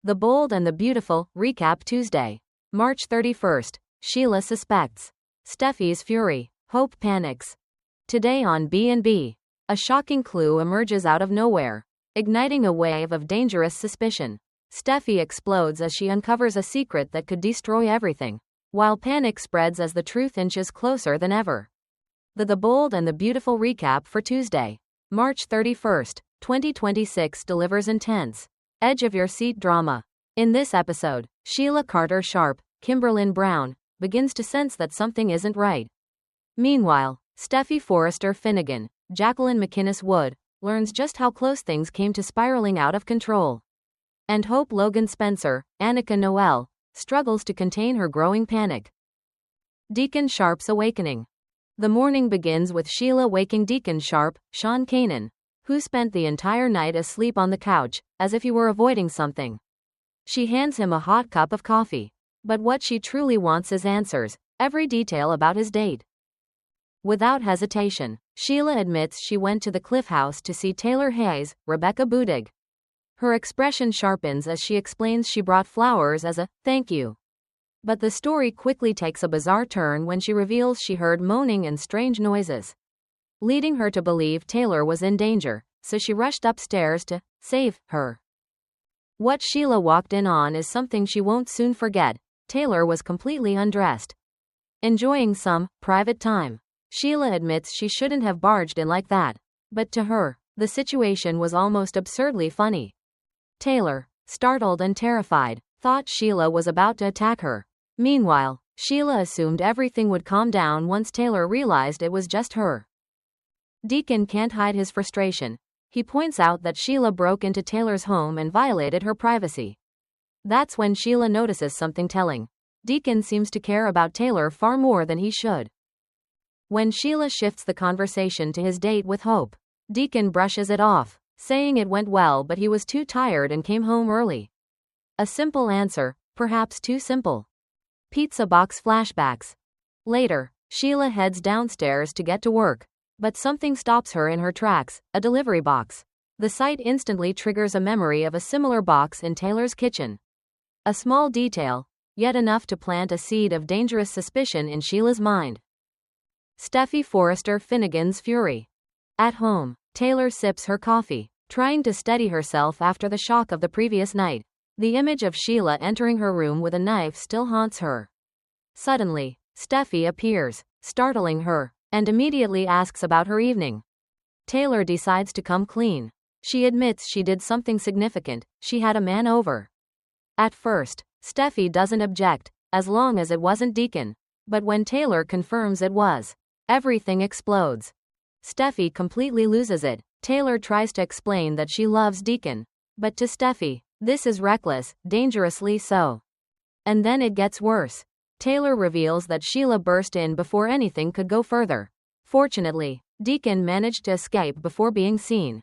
The Bold and the Beautiful, recap Tuesday, March 31st. Sheila suspects. Steffy's fury. Hope panics. Today on B&B. A shocking clue emerges out of nowhere, igniting a wave of dangerous suspicion. Steffy explodes as she uncovers a secret that could destroy everything, while panic spreads as the truth inches closer than ever. The Bold and the Beautiful recap for Tuesday, March 31st, 2026 delivers intense, edge-of-your-seat drama. In this episode, Sheila Carter Sharp, Kimberlyn Brown, begins to sense that something isn't right. Meanwhile, Steffy Forrester Finnegan, Jacqueline McInnes Wood, learns just how close things came to spiraling out of control. And Hope Logan Spencer, Annika Noel, struggles to contain her growing panic. Deacon Sharp's awakening. The morning begins with Sheila waking Deacon Sharp, Sean Kanan, who spent the entire night asleep on the couch, as if he were avoiding something. She hands him a hot cup of coffee. But what she truly wants is answers, every detail about his date. Without hesitation, Sheila admits she went to the Cliff House to see Taylor Hayes, Rebecca Budig. Her expression sharpens as she explains she brought flowers as a thank you. But the story quickly takes a bizarre turn when she reveals she heard moaning and strange noises, leading her to believe Taylor was in danger, so she rushed upstairs to save her. What Sheila walked in on is something she won't soon forget. Taylor was completely undressed, enjoying some private time. Sheila admits she shouldn't have barged in like that, but to her, the situation was almost absurdly funny. Taylor, startled and terrified, thought Sheila was about to attack her. Meanwhile, Sheila assumed everything would calm down once Taylor realized it was just her. Deacon can't hide his frustration. He points out that Sheila broke into Taylor's home and violated her privacy. That's when Sheila notices something telling. Deacon seems to care about Taylor far more than he should. When Sheila shifts the conversation to his date with Hope, Deacon brushes it off, saying it went well but he was too tired and came home early. A simple answer, perhaps too simple. Pizza box flashbacks. Later, Sheila heads downstairs to get to work, but something stops her in her tracks, a delivery box. The sight instantly triggers a memory of a similar box in Taylor's kitchen. A small detail, yet enough to plant a seed of dangerous suspicion in Sheila's mind. Steffy Forrester Finnegan's fury. At home, Taylor sips her coffee, trying to steady herself after the shock of the previous night. The image of Sheila entering her room with a knife still haunts her. Suddenly, Steffy appears, startling her, and immediately asks about her evening. Taylor decides to come clean. She admits she did something significant. She had a man over. At first, Steffy doesn't object, as long as it wasn't Deacon. But when Taylor confirms it was, everything explodes. Steffy completely loses it. Taylor tries to explain that she loves Deacon, but to Steffy, this is reckless, dangerously so. And then it gets worse. Taylor reveals that Sheila burst in before anything could go further. Fortunately, Deacon managed to escape before being seen.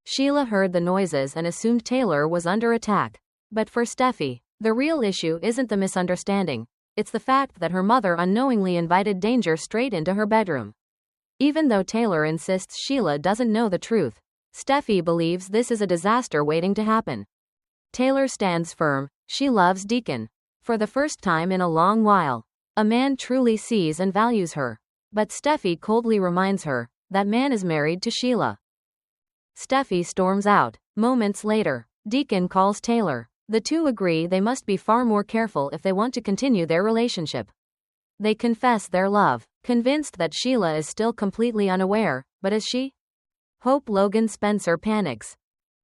Sheila heard the noises and assumed Taylor was under attack. But for Steffy, the real issue isn't the misunderstanding. It's the fact that her mother unknowingly invited danger straight into her bedroom. Even though Taylor insists Sheila doesn't know the truth, Steffy believes this is a disaster waiting to happen. Taylor stands firm. She loves Deacon. For the first time in a long while, a man truly sees and values her. But Steffy coldly reminds her, that man is married to Sheila. Steffy storms out. Moments later, Deacon calls Taylor. The two agree they must be far more careful if they want to continue their relationship. They confess their love, convinced that Sheila is still completely unaware, but is she? Hope Logan Spencer panics.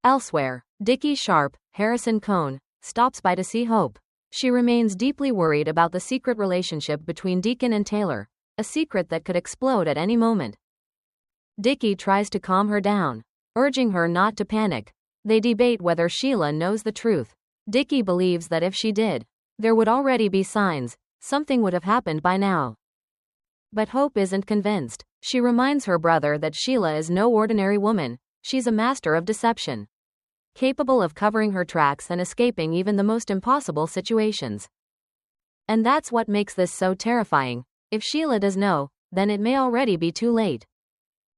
Elsewhere, Dickie Sharp, Harrison Cohn, stops by to see Hope. She remains deeply worried about the secret relationship between Deacon and Taylor, a secret that could explode at any moment. Dickie tries to calm her down, urging her not to panic. They debate whether Sheila knows the truth. Dickie believes that if she did, there would already be signs, something would have happened by now. But Hope isn't convinced. She reminds her brother that Sheila is no ordinary woman. She's a master of deception, capable of covering her tracks and escaping even the most impossible situations. And that's what makes this so terrifying. If Sheila does know, then it may already be too late.